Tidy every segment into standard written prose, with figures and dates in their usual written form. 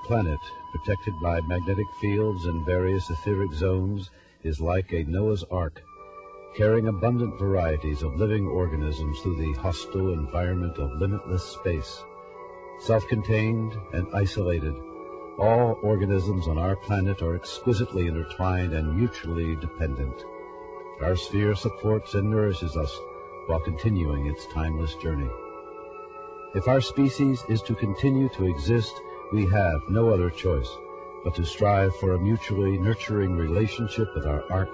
planet, protected by magnetic fields and various etheric zones, is like a Noah's Ark, carrying abundant varieties of living organisms through the hostile environment of limitless space. Self-contained and isolated, all organisms on our planet are exquisitely intertwined and mutually dependent. Our sphere supports and nourishes us while continuing its timeless journey. If our species is to continue to exist, we have no other choice but to strive for a mutually nurturing relationship with our ark,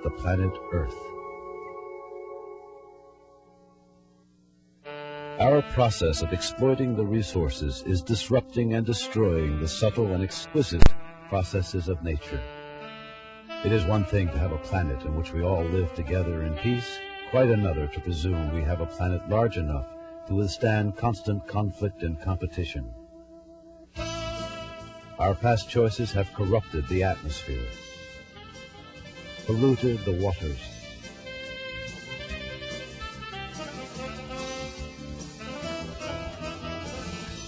the planet Earth. Our process of exploiting the resources is disrupting and destroying the subtle and exquisite processes of nature. It is one thing to have a planet in which we all live together in peace, quite another to presume we have a planet large enough to withstand constant conflict and competition. Our past choices have corrupted the atmosphere, polluted the waters,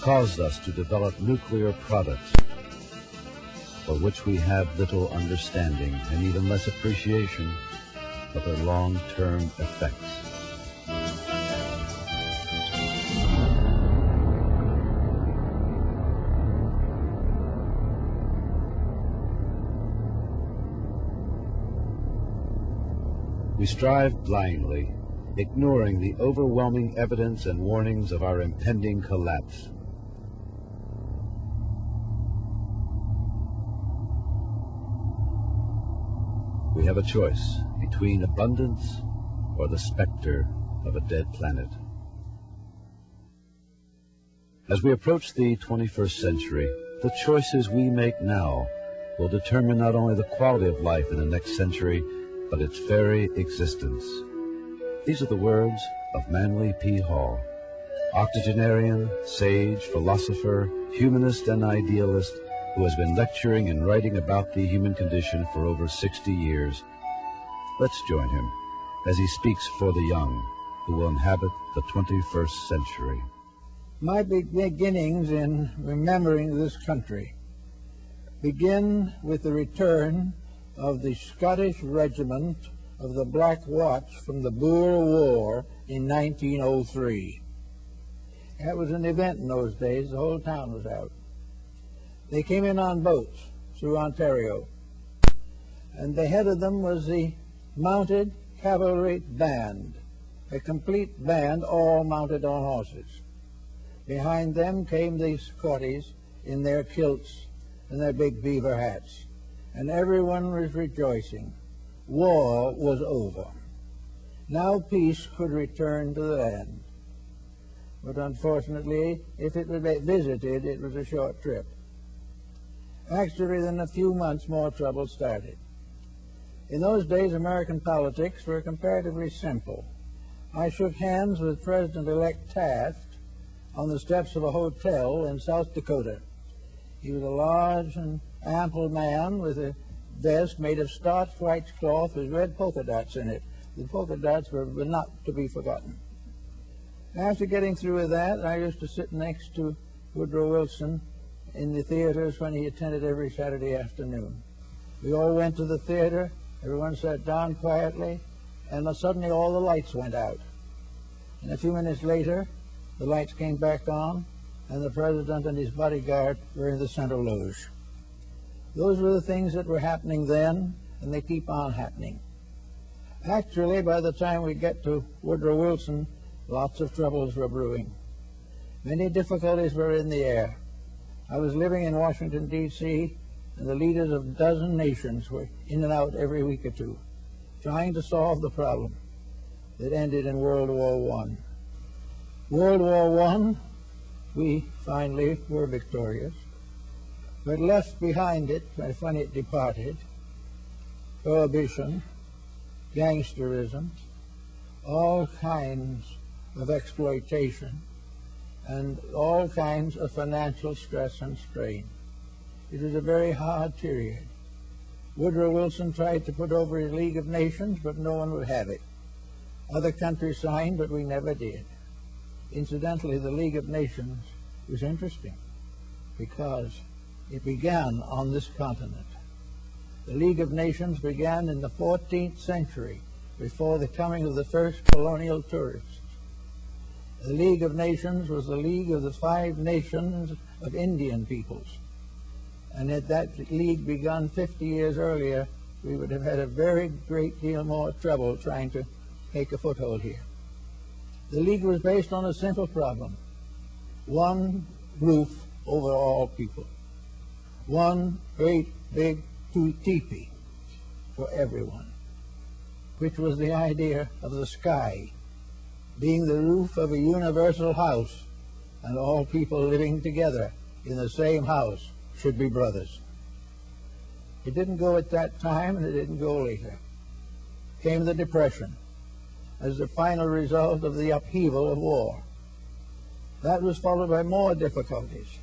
caused us to develop nuclear products for which we have little understanding and even less appreciation of their long-term effects. We strive blindly, ignoring the overwhelming evidence and warnings of our impending collapse. We have a choice between abundance or the specter of a dead planet. As we approach the 21st century, the choices we make now will determine not only the quality of life in the next century, but its very existence. These are the words of Manly P. Hall, octogenarian, sage, philosopher, humanist, and idealist, who has been lecturing and writing about the human condition for over 60 years. Let's join him as he speaks for the young who will inhabit the 21st century. My beginnings in remembering this country begin with the return of the Scottish Regiment of the Black Watch from the Boer War in 1903. That was an event in those days. The whole town was out. They came in on boats through Ontario, and the head of them was the Mounted Cavalry Band, a complete band, all mounted on horses. Behind them came the Scotties in their kilts and their big beaver hats, and everyone was rejoicing. War was over. Now peace could return to the land. But unfortunately, if it was visited, it was a short trip. Actually, within a few months, more trouble started. In those days, American politics were comparatively simple. I shook hands with President-elect Taft on the steps of a hotel in South Dakota. He was a large and ample man with a vest made of starched white cloth with red polka dots in it. The polka dots were not to be forgotten. After getting through with that, I used to sit next to Woodrow Wilson in the theaters when he attended every Saturday afternoon. We all went to the theater, everyone sat down quietly, and suddenly all the lights went out. And a few minutes later, the lights came back on, and the president and his bodyguard were in the center loge. Those were the things that were happening then, and they keep on happening. Actually, by the time we get to Woodrow Wilson, lots of troubles were brewing. Many difficulties were in the air. I was living in Washington, D.C., and the leaders of a dozen nations were in and out every week or two, trying to solve the problem that ended in World War I. World War I, we finally were victorious, but left behind it, when it departed, prohibition, gangsterism, all kinds of exploitation, and all kinds of financial stress and strain. It was a very hard period. Woodrow Wilson tried to put over his League of Nations, but no one would have it. Other countries signed, but we never did. Incidentally, the League of Nations was interesting because It began on this continent. The League of Nations began in the 14th century, before the coming of the first colonial tourists. The League of Nations was the league of the 5 nations of Indian peoples. And had that league begun 50 years earlier, we would have had a very great deal more trouble trying to make a foothold here. The league was based on a simple problem: one roof over all people, one great big teepee for everyone, which was the idea of the sky being the roof of a universal house, and all people living together in the same house should be brothers. It didn't go at that time, and it didn't go later. Came the Depression as the final result of the upheaval of war. That was followed by more difficulties.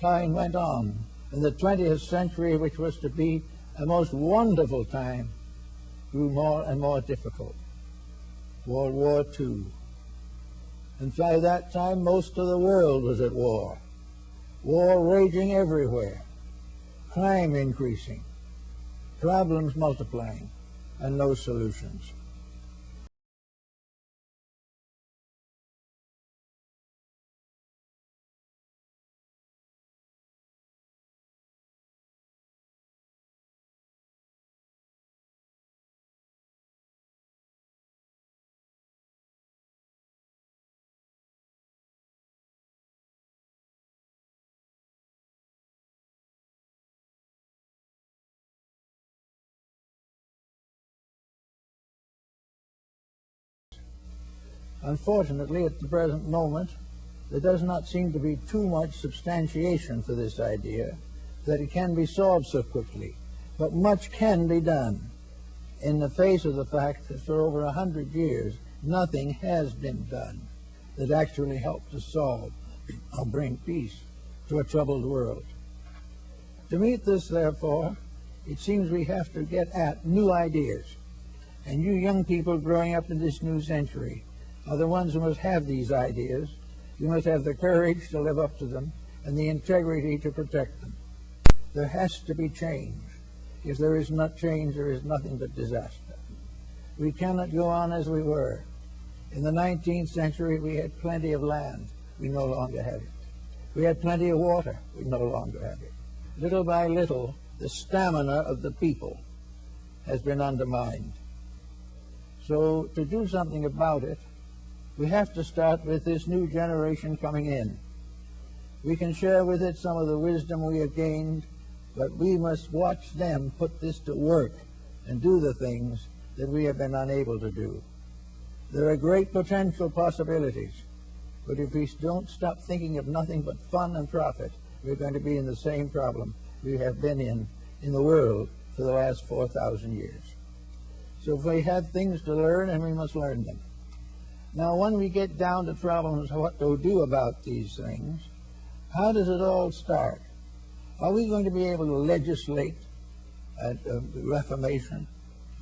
Time went on, and the 20th century, which was to be a most wonderful time, grew more and more difficult. World War II. And by that time, most of the world was at war. War raging everywhere, crime increasing, problems multiplying, and no solutions. Unfortunately, at the present moment, there does not seem to be too much substantiation for this idea that it can be solved so quickly. But much can be done in the face of the fact that for over 100 years, nothing has been done that actually helped to solve or bring peace to a troubled world. To meet this, therefore, it seems we have to get at new ideas. And you young people growing up in this new century are the ones who must have these ideas. You must have the courage to live up to them and the integrity to protect them. There has to be change. If there is not change, there is nothing but disaster. We cannot go on as we were. In the 19th century, we had plenty of land. We no longer have it. We had plenty of water. We no longer have it. Little by little, the stamina of the people has been undermined. So to do something about it, we have to start with this new generation coming in. We can share with it some of the wisdom we have gained, but we must watch them put this to work and do the things that we have been unable to do. There are great potential possibilities, but if we don't stop thinking of nothing but fun and profit, we're going to be in the same problem we have been in the world for the last 4,000 years. So if we have things to learn, and we must learn them. Now, when we get down to problems, what to do about these things, how does it all start? Are we going to be able to legislate at Reformation?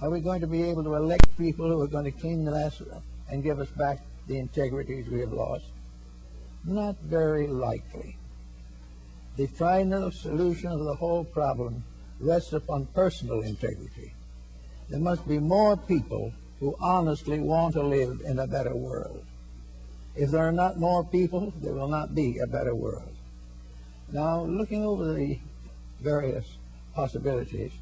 Are we going to be able to elect people who are going to clean the mess and give us back the integrities we have lost? Not very likely. The final solution of the whole problem rests upon personal integrity. There must be more people who honestly want to live in a better world. If there are not more people, there will not be a better world. Now, looking over the various possibilities,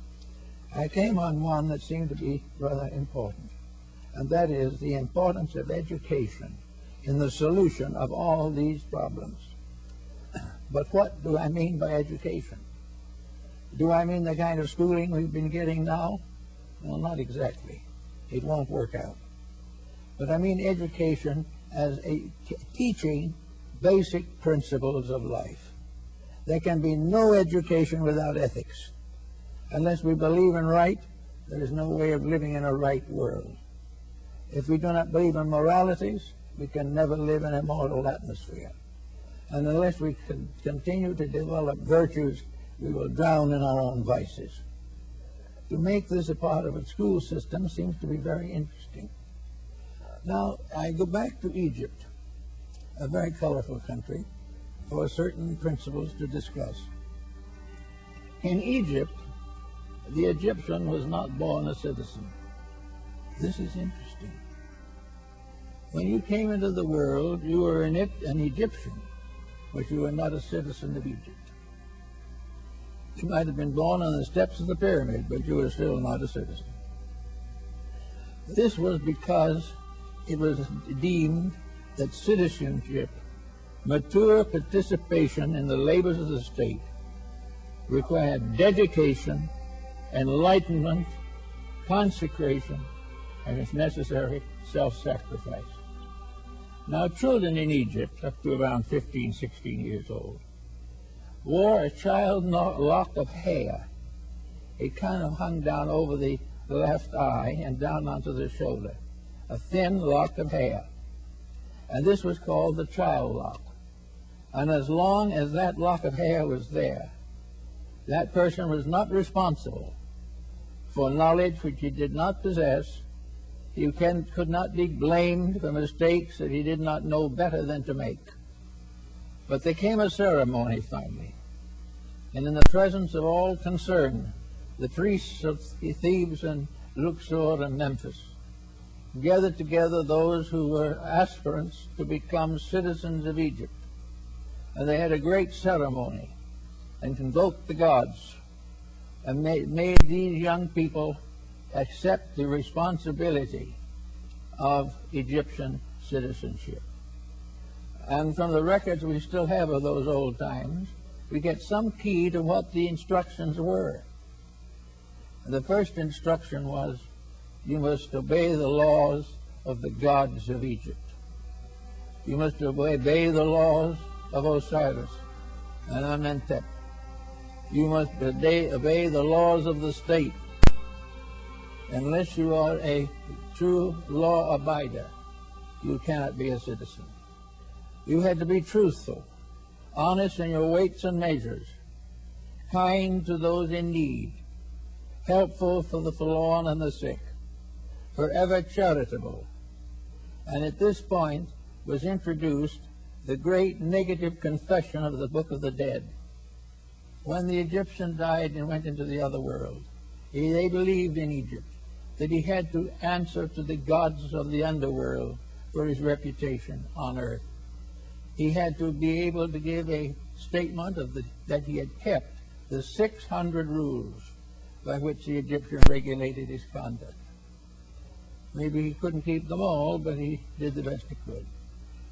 I came on one that seemed to be rather important, and that is the importance of education in the solution of all these problems. But what do I mean by education? Do I mean the kind of schooling we've been getting now? Well, not exactly. It won't work out. But I mean education as teaching basic principles of life. There can be no education without ethics. Unless we believe in right, there is no way of living in a right world. If we do not believe in moralities, we can never live in a moral atmosphere. And unless we continue to develop virtues, we will drown in our own vices. To make this a part of a school system seems to be very interesting. Now, I go back to Egypt, a very colorful country, for certain principles to discuss. In Egypt, the Egyptian was not born a citizen. This is interesting. When you came into the world, you were an Egyptian, but you were not a citizen of Egypt. You might have been born on the steps of the pyramid, but you were still not a citizen. This was because it was deemed that citizenship, mature participation in the labors of the state, required dedication, enlightenment, consecration, and, if necessary, self-sacrifice. Now, children in Egypt, up to around 15, 16 years old, wore a child lock of hair. It kind of hung down over the left eye and down onto the shoulder, a thin lock of hair. And this was called the child lock. And as long as that lock of hair was there, that person was not responsible for knowledge which he did not possess. He could not be blamed for mistakes that he did not know better than to make. But there came a ceremony finally, and in the presence of all concerned, the priests of Thebes and Luxor and Memphis gathered together those who were aspirants to become citizens of Egypt. And they had a great ceremony and invoked the gods and made these young people accept the responsibility of Egyptian citizenship. And from the records we still have of those old times, we get some key to what the instructions were. The first instruction was, you must obey the laws of the gods of Egypt. You must obey the laws of Osiris and Amenhotep. You must obey the laws of the state. Unless you are a true law abider, you cannot be a citizen. You had to be truthful, honest in your weights and measures, kind to those in need, helpful for the forlorn and the sick, forever charitable. And at this point was introduced the great negative confession of the Book of the Dead. When the Egyptian died and went into the other world, they believed in Egypt that he had to answer to the gods of the underworld for his reputation on earth. He had to be able to give a statement of that he had kept the 600 rules by which the Egyptian regulated his conduct. Maybe he couldn't keep them all, but he did the best he could.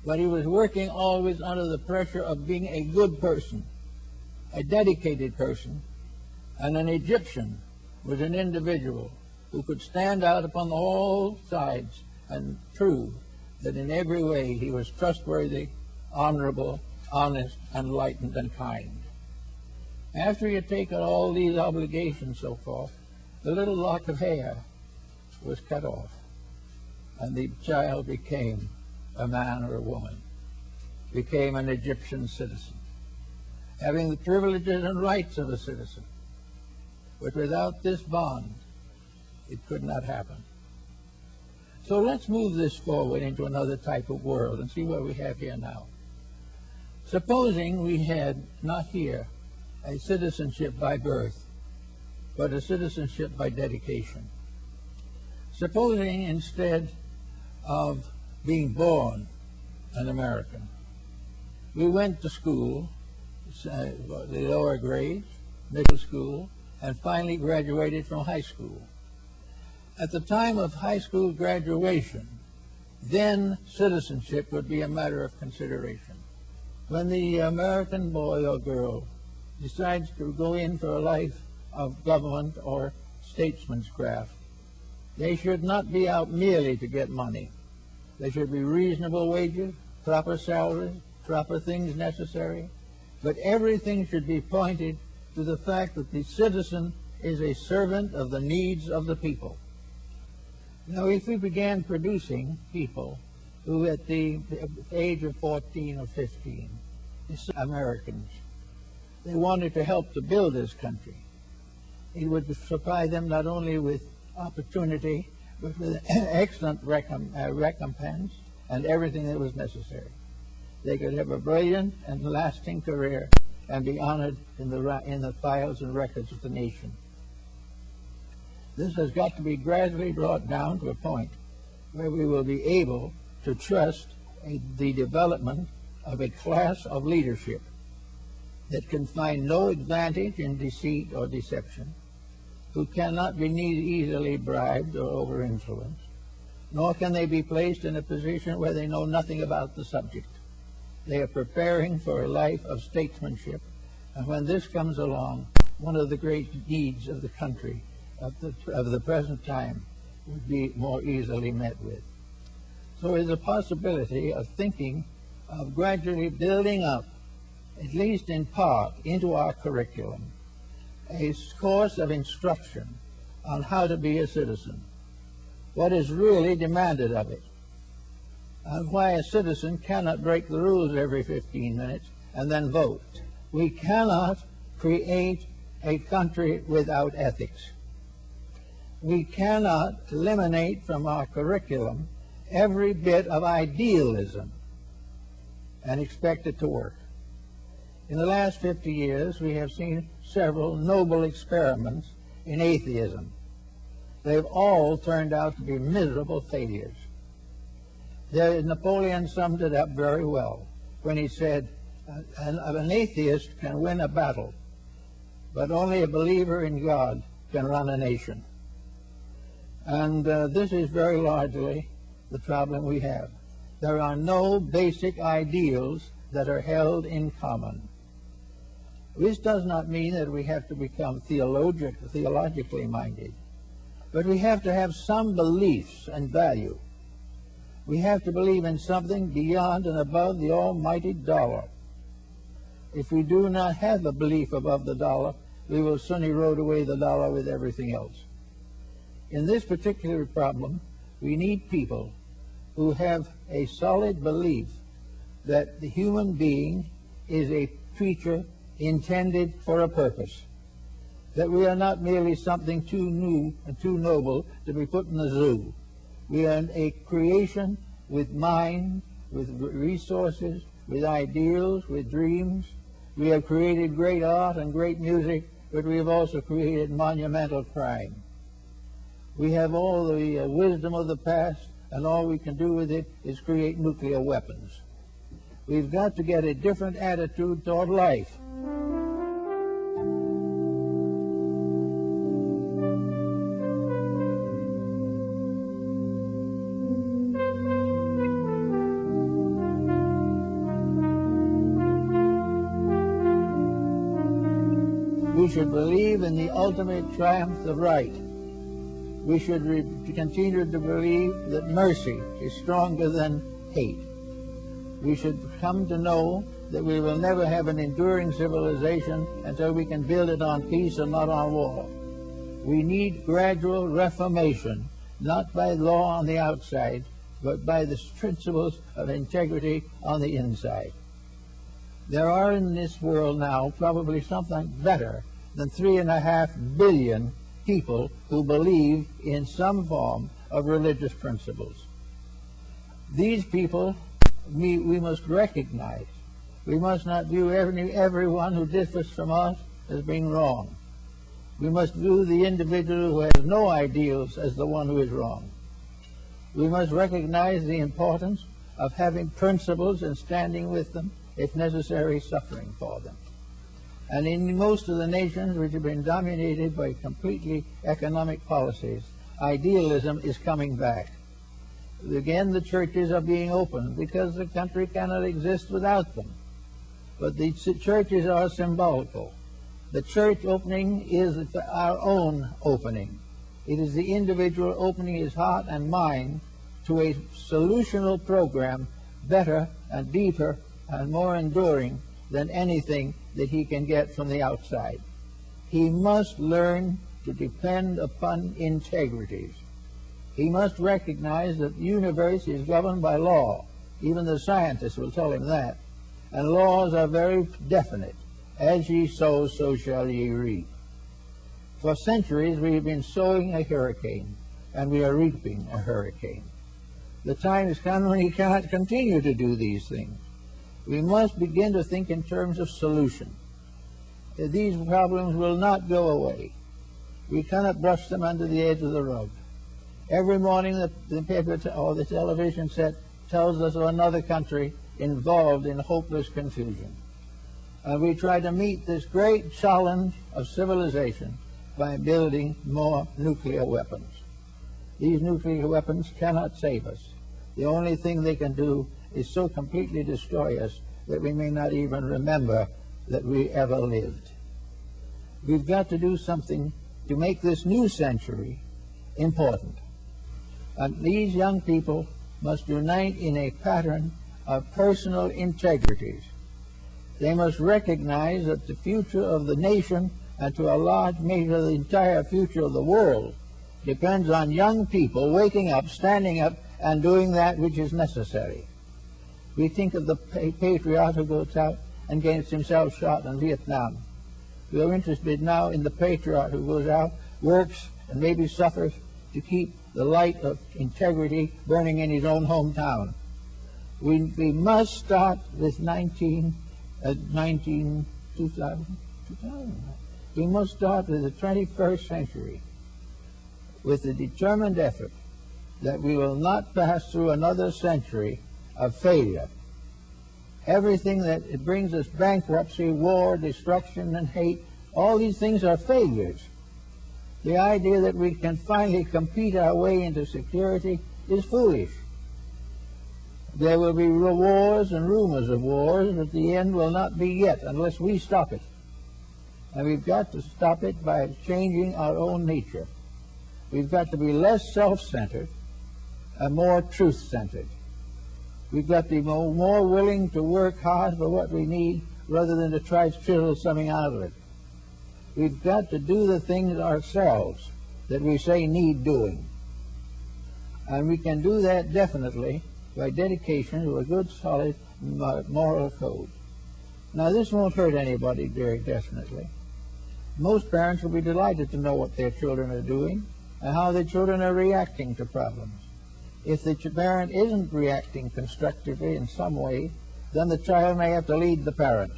But he was working always under the pressure of being a good person, a dedicated person, and an Egyptian was an individual who could stand out upon all sides and prove that in every way he was trustworthy, honorable, honest, enlightened, and kind. After he had taken all these obligations so forth, the little lock of hair was cut off, and the child became a man or a woman, became an Egyptian citizen, having the privileges and rights of a citizen. But without this bond, it could not happen. So let's move this forward into another type of world and see what we have here now. Supposing we had not here a citizenship by birth, but a citizenship by dedication. Supposing instead of being born an American, we went to school, the lower grades, middle school, and finally graduated from high school. At the time of high school graduation, then citizenship would be a matter of consideration. When the American boy or girl decides to go in for a life of government or statesman's craft, they should not be out merely to get money. There should be reasonable wages, proper salaries, proper things necessary, but everything should be pointed to the fact that the citizen is a servant of the needs of the people. Now, if we began producing people who at the age of 14 or 15, Americans, they wanted to help to build this country, it would supply them not only with opportunity, but with excellent recompense and everything that was necessary. They could have a brilliant and lasting career and be honored in the files and records of the nation. This has got to be gradually brought down to a point where we will be able to trust the development of a class of leadership that can find no advantage in deceit or deception, who cannot be easily bribed or over-influenced, nor can they be placed in a position where they know nothing about the subject. They are preparing for a life of statesmanship, and when this comes along, one of the great needs of the country of the present time would be more easily met with. So there's a possibility of thinking of gradually building up, at least in part, into our curriculum, a course of instruction on how to be a citizen, what is really demanded of it, and why a citizen cannot break the rules every 15 minutes and then vote. We cannot create a country without ethics. We cannot eliminate from our curriculum every bit of idealism and expect it to work. In the last 50 years, we have seen several noble experiments in atheism. They've all turned out to be miserable failures. Napoleon summed it up very well when he said, an atheist can win a battle, but only a believer in God can run a nation. And this is very largely the problem we have. There are no basic ideals that are held in common. This does not mean that we have to become theologically minded, but we have to have some beliefs and value. We have to believe in something beyond and above the almighty dollar. If we do not have a belief above the dollar, we will soon erode away the dollar with everything else. In this particular problem, we need people who have a solid belief that the human being is a creature intended for a purpose, that we are not merely something too new and too noble to be put in the zoo. We are a creation with mind, with resources, with ideals, with dreams. We have created great art and great music, but we have also created monumental crime. We have all the wisdom of the past, and all we can do with it is create nuclear weapons. We've got to get a different attitude toward life. We should believe in the ultimate triumph of right. We should continue to believe that mercy is stronger than hate. We should come to know that we will never have an enduring civilization until we can build it on peace and not on war. We need gradual reformation, not by law on the outside, but by the principles of integrity on the inside. There are in this world now probably something better than 3.5 billion people who believe in some form of religious principles. These people we must recognize. We must not view everyone who differs from us as being wrong. We must view the individual who has no ideals as the one who is wrong. We must recognize the importance of having principles and standing with them, if necessary, suffering for them. And in most of the nations which have been dominated by completely economic policies, idealism is coming back. Again, the churches are being opened because the country cannot exist without them. But the churches are symbolical. The church opening is our own opening. It is the individual opening his heart and mind to a solutional program better and deeper and more enduring than anything that he can get from the outside. He must learn to depend upon integrities. He must recognize that the universe is governed by law. Even the scientists will tell him that. And laws are very definite. As ye sow, so shall ye reap. For centuries we have been sowing a hurricane, and we are reaping a hurricane. The time has come when he cannot continue to do these things. We must begin to think in terms of solution. these problems will not go away. We cannot brush them under the edge of the rug. Every morning the paper or the television set tells us of another country involved in hopeless confusion. And we try to meet this great challenge of civilization by building more nuclear weapons. These nuclear weapons cannot save us. The only thing they can do is so completely destroy us that we may not even remember that we ever lived. We've got to do something to make this new century important. And these young people must unite in a pattern of personal integrities. They must recognize that the future of the nation, and to a large measure the entire future of the world, depends on young people waking up, standing up, and doing that which is necessary. We think of the patriot who goes out and gets himself shot in Vietnam. We are interested now in the patriot who goes out, works, and maybe suffers to keep the light of integrity burning in his own hometown. We must start with 2000. We must start with the 21st century with the determined effort that we will not pass through another century of failure. Everything that it brings us bankruptcy, war, destruction, and hate, all these things are failures. The idea that we can finally compete our way into security is foolish. There will be wars and rumors of wars, but the end will not be yet unless we stop it. And we've got to stop it by changing our own nature. We've got to be less self-centered and more truth-centered. We've got to be more willing to work hard for what we need rather than to try to chisel something out of it. We've got to do the things ourselves that we say need doing. And we can do that definitely by dedication to a good, solid moral code. Now, this won't hurt anybody very definitely. Most parents will be delighted to know what their children are doing and how their children are reacting to problems. If the parent isn't reacting constructively in some way, then the child may have to lead the parent.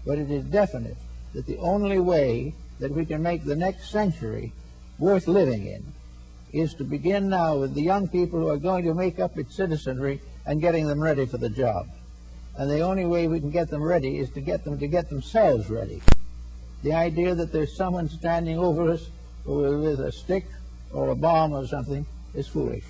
But it is definite that the only way that we can make the next century worth living in is to begin now with the young people who are going to make up its citizenry and getting them ready for the job. And the only way we can get them ready is to get them to get themselves ready. The idea that there's someone standing over us with a stick or a bomb or something is foolish.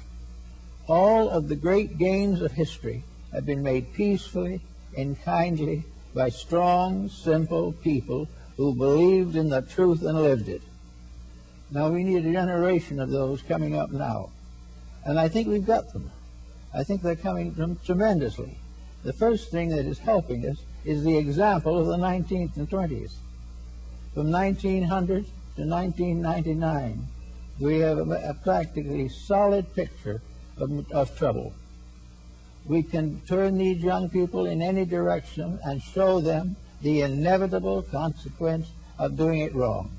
All of the great gains of history have been made peacefully and kindly by strong, simple people who believed in the truth and lived it. Now we need a generation of those coming up now. And I think we've got them. I think they're coming tremendously. The first thing that is helping us is the example of the 19th and 20th. From 1900 to 1999, we have a practically solid picture of trouble. We can turn these young people in any direction and show them the inevitable consequence of doing it wrong.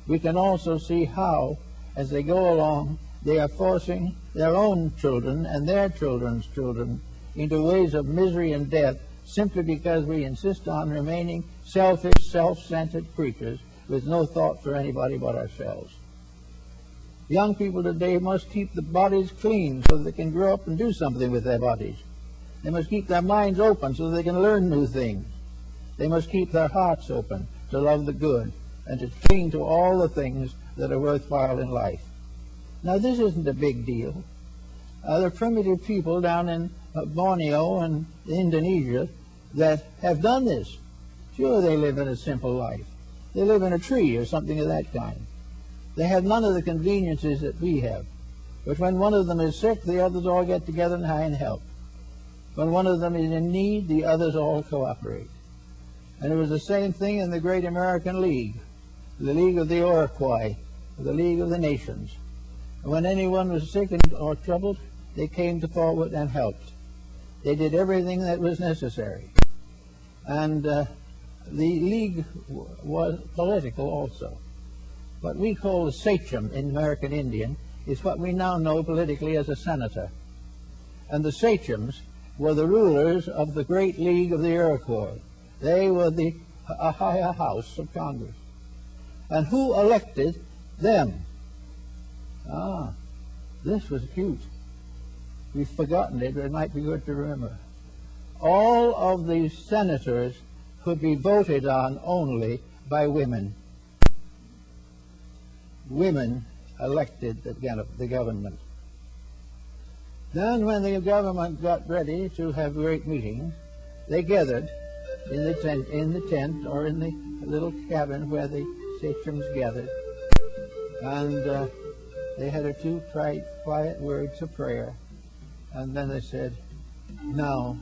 We can also see how, as they go along, they are forcing their own children and their children's children into ways of misery and death simply because we insist on remaining selfish, self-centered creatures with no thought for anybody but ourselves. Young people today must keep their bodies clean so that they can grow up and do something with their bodies. They must keep their minds open so that they can learn new things. They must keep their hearts open to love the good and to cling to all the things that are worthwhile in life. Now, this isn't a big deal. There are primitive people down in Borneo and Indonesia that have done this. Sure, they live in a simple life. They live in a tree or something of that kind. They have none of the conveniences that we have. But when one of them is sick, the others all get together and help. When one of them is in need, the others all cooperate. And it was the same thing in the Great American League, the League of the Iroquois, the League of the Nations. And when anyone was sick or troubled, they came forward and helped. They did everything that was necessary. And the League was political also. What we call a sachem in American Indian is what we now know politically as a senator. And the sachems were the rulers of the Great League of the Iroquois. They were the a higher house of Congress. And who elected them? This was cute. We've forgotten it, but it might be good to remember. All of these senators could be voted on only by women. Women elected the government. Then when the government got ready to have great meetings, they gathered in the tent or in the little cabin where the sachems gathered, and they had a few quiet words of prayer, and then they said, now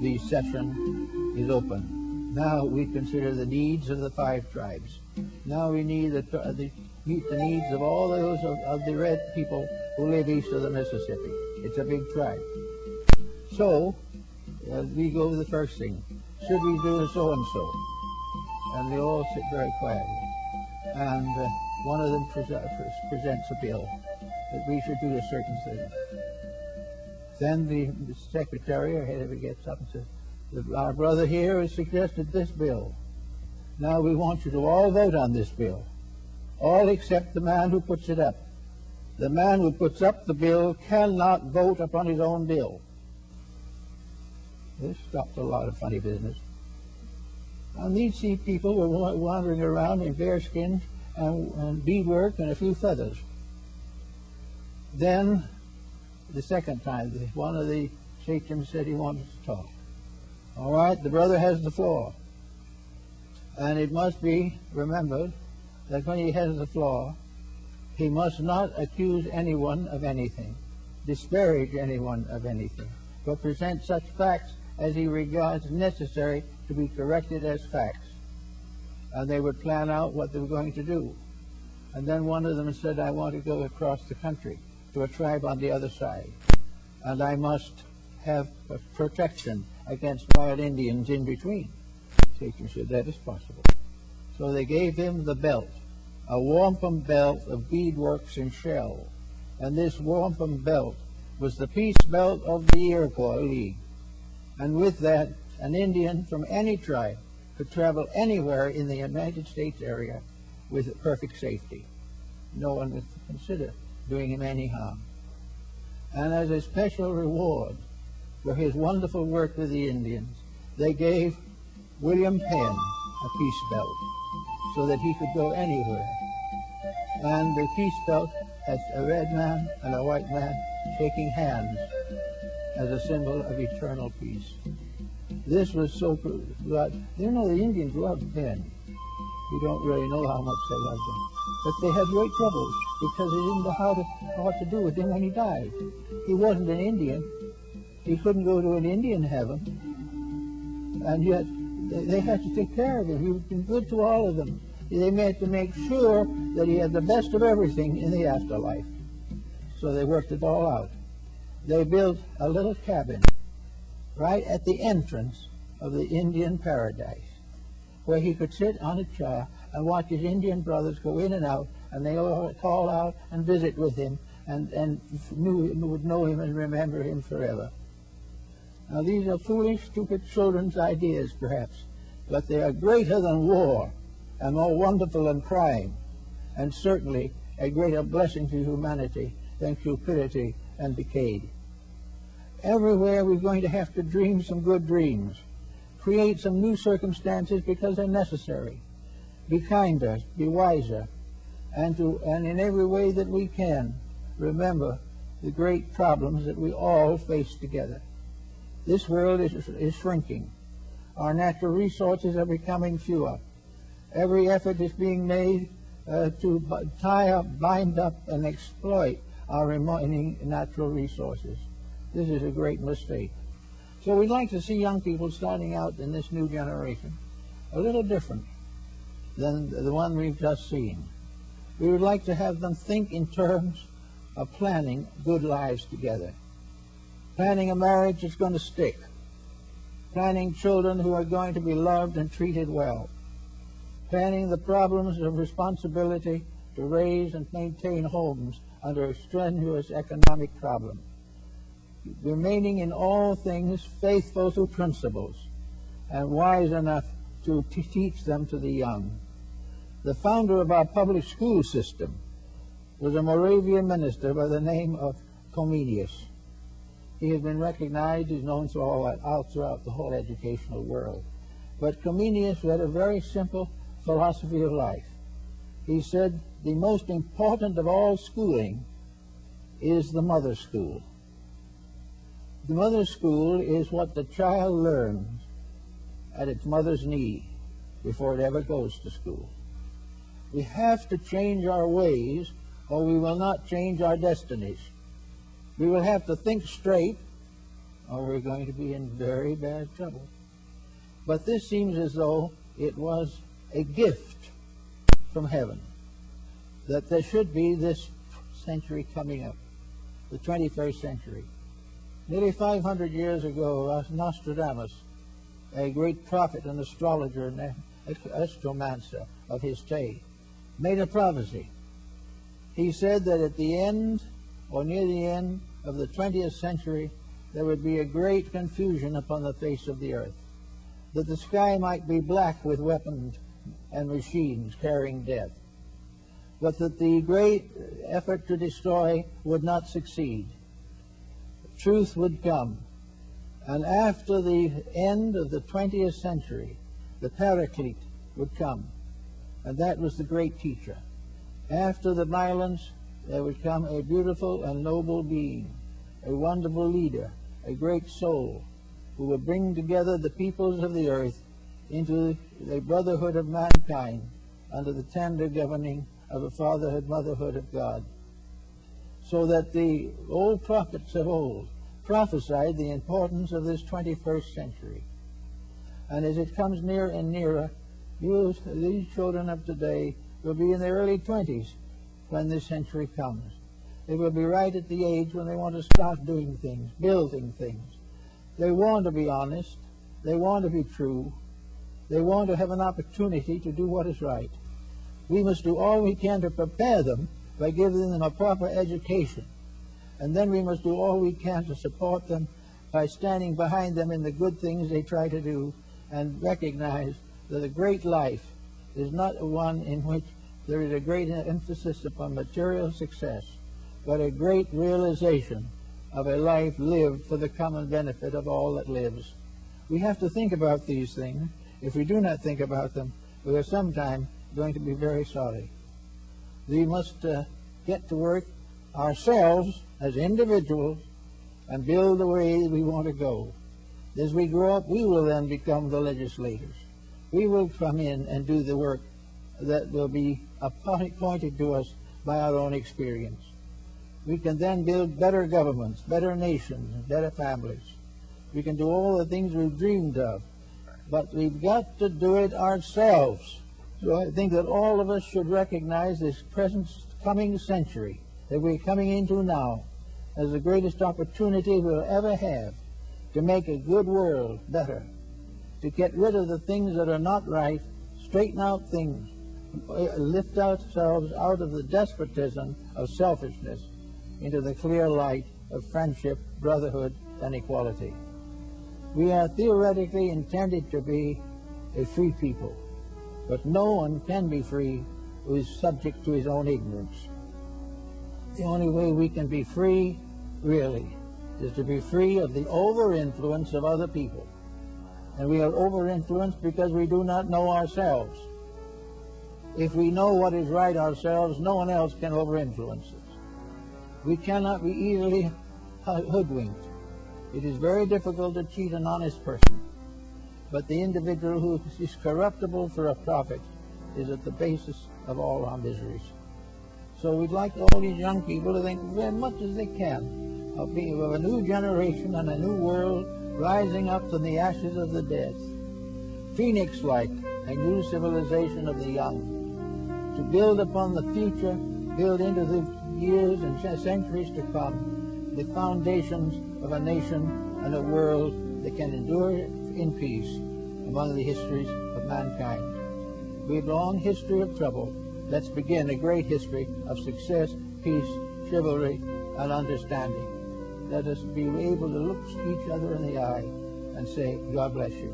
the session is open. Now we consider the needs of the 5 tribes. Now we need meet the needs of all those of the red people who live east of the Mississippi. It's a big tribe. So we go to the first thing. Should we do so-and-so? And they all sit very quietly. And one of them presents a bill that we should do a certain thing. Then the secretary or whoever gets up and says, our brother here has suggested this bill. Now we want you to all vote on this bill. All except the man who puts it up. The man who puts up the bill cannot vote upon his own bill. This stopped a lot of funny business. And these people were wandering around in bearskins and beadwork and a few feathers. Then, the second time, one of the sachems said he wanted to talk. All right, the brother has the floor. And it must be remembered that when he has the floor, he must not accuse anyone of anything, disparage anyone of anything, but present such facts as he regards necessary to be corrected as facts. And they would plan out what they were going to do. And then one of them said, I want to go across the country to a tribe on the other side, and I must have protection against wild Indians in between. Satan said, that is possible. So they gave him the belt, a wampum belt of beadworks and shell. And this wampum belt was the peace belt of the Iroquois League. And with that, an Indian from any tribe could travel anywhere in the United States area with perfect safety. No one would consider doing him any harm. And as a special reward for his wonderful work with the Indians, they gave William Penn a peace belt so that he could go anywhere. And the peace belt has a red man and a white man shaking hands as a symbol of eternal peace. This was so good. You know, the Indians loved Penn. We don't really know how much they loved him. But they had great troubles because they didn't know what to do with him when he died. He wasn't an Indian. He couldn't go to an Indian heaven. And yet they had to take care of him. He was been good to all of them. They had to make sure that he had the best of everything in the afterlife. So they worked it all out. They built a little cabin right at the entrance of the Indian paradise, where he could sit on a chair and watch his Indian brothers go in and out, and they all call out and visit with him, and would know him and remember him forever. Now these are foolish, stupid children's ideas, perhaps, but they are greater than war, and more wonderful than crime, and certainly a greater blessing to humanity than cupidity and decay. Everywhere we're going to have to dream some good dreams, create some new circumstances because they're necessary, be kinder, be wiser, and in every way that we can, remember the great problems that we all face together. This world is shrinking. Our natural resources are becoming fewer. Every effort is being made to tie up, bind up, and exploit our remaining natural resources. This is a great mistake. So we'd like to see young people starting out in this new generation a little different than the one we've just seen. We would like to have them think in terms of planning good lives together, planning a marriage that's going to stick, planning children who are going to be loved and treated well, planning the problems of responsibility to raise and maintain homes under a strenuous economic problem, remaining in all things faithful to principles and wise enough to teach them to the young. The founder of our public school system was a Moravian minister by the name of Comenius. He has been recognized, he's known throughout the whole educational world. But Comenius had a very simple philosophy of life. He said the most important of all schooling is the mother school. The mother school is what the child learns at its mother's knee before it ever goes to school. We have to change our ways or we will not change our destinies. We will have to think straight or we're going to be in very bad trouble. But this seems as though it was a gift from heaven that there should be this century coming up, the 21st century. Nearly 500 years ago, Nostradamus, a great prophet and astrologer and astromancer of his day, made a prophecy. He said that at the end, or near the end, of the 20th century, there would be a great confusion upon the face of the earth, that the sky might be black with weapons and machines carrying death, but that the great effort to destroy would not succeed. Truth would come, and after the end of the 20th century, the Paraclete would come, and that was the great teacher. After the violence, there would come a beautiful and noble being, a wonderful leader, a great soul, who would bring together the peoples of the earth into the brotherhood of mankind under the tender governing of the fatherhood, motherhood of God. So that the old prophets of old prophesied the importance of this 21st century. And as it comes nearer and nearer, these children of today will be in their early 20s when this century comes. They will be right at the age when they want to start doing things, building things. They want to be honest. They want to be true. They want to have an opportunity to do what is right. We must do all we can to prepare them by giving them a proper education. And then we must do all we can to support them by standing behind them in the good things they try to do and recognize that a great life is not one in which there is a great emphasis upon material success, but a great realization of a life lived for the common benefit of all that lives. We have to think about these things. If we do not think about them, we are sometime going to be very sorry. We must get to work ourselves as individuals and build the way we want to go. As we grow up, we will then become the legislators. We will come in and do the work that will be appointed to us by our own experience. We can then build better governments, better nations, better families. We can do all the things we've dreamed of, but we've got to do it ourselves. So I think that all of us should recognize this present coming century that we're coming into now as the greatest opportunity we'll ever have to make a good world better, to get rid of the things that are not right, straighten out things, lift ourselves out of the despotism of selfishness into the clear light of friendship, brotherhood, and equality. We are theoretically intended to be a free people, but no one can be free who is subject to his own ignorance. The only way we can be free, really, is to be free of the over-influence of other people. And we are over-influenced because we do not know ourselves. If we know what is right ourselves, no one else can over-influence us. We cannot be easily hoodwinked. It is very difficult to cheat an honest person. But the individual who is corruptible for a profit is at the basis of all our miseries. So we'd like all these young people to think as much as they can of a new generation and a new world rising up from the ashes of the dead. Phoenix-like, a new civilization of the young, to build upon the future, build into the years and centuries to come, the foundations of a nation and a world that can endure in peace among the histories of mankind. We have a long history of trouble. Let's begin a great history of success, peace, chivalry, and understanding. Let us be able to look each other in the eye and say, God bless you.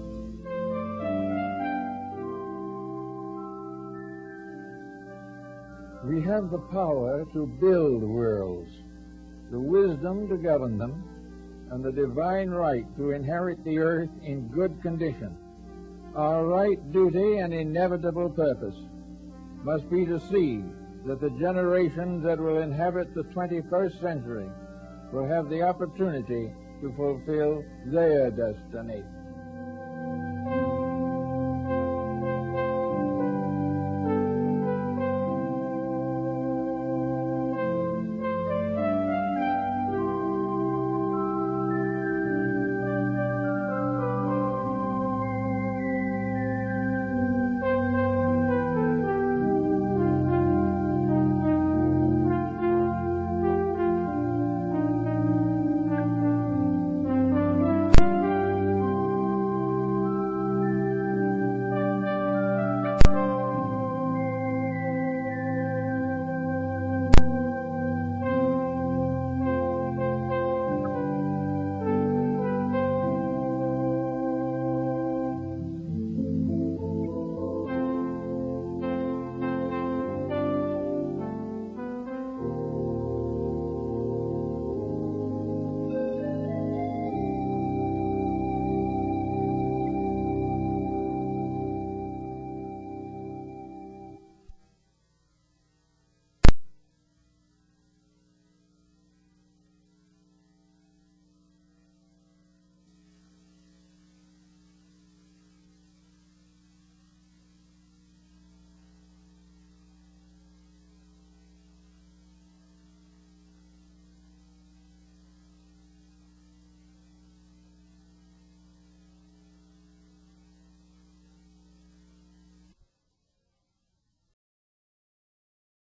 We have the power to build worlds, the wisdom to govern them, and the divine right to inherit the earth in good condition. Our right, duty, and inevitable purpose must be to see that the generations that will inhabit the 21st century will have the opportunity to fulfill their destiny.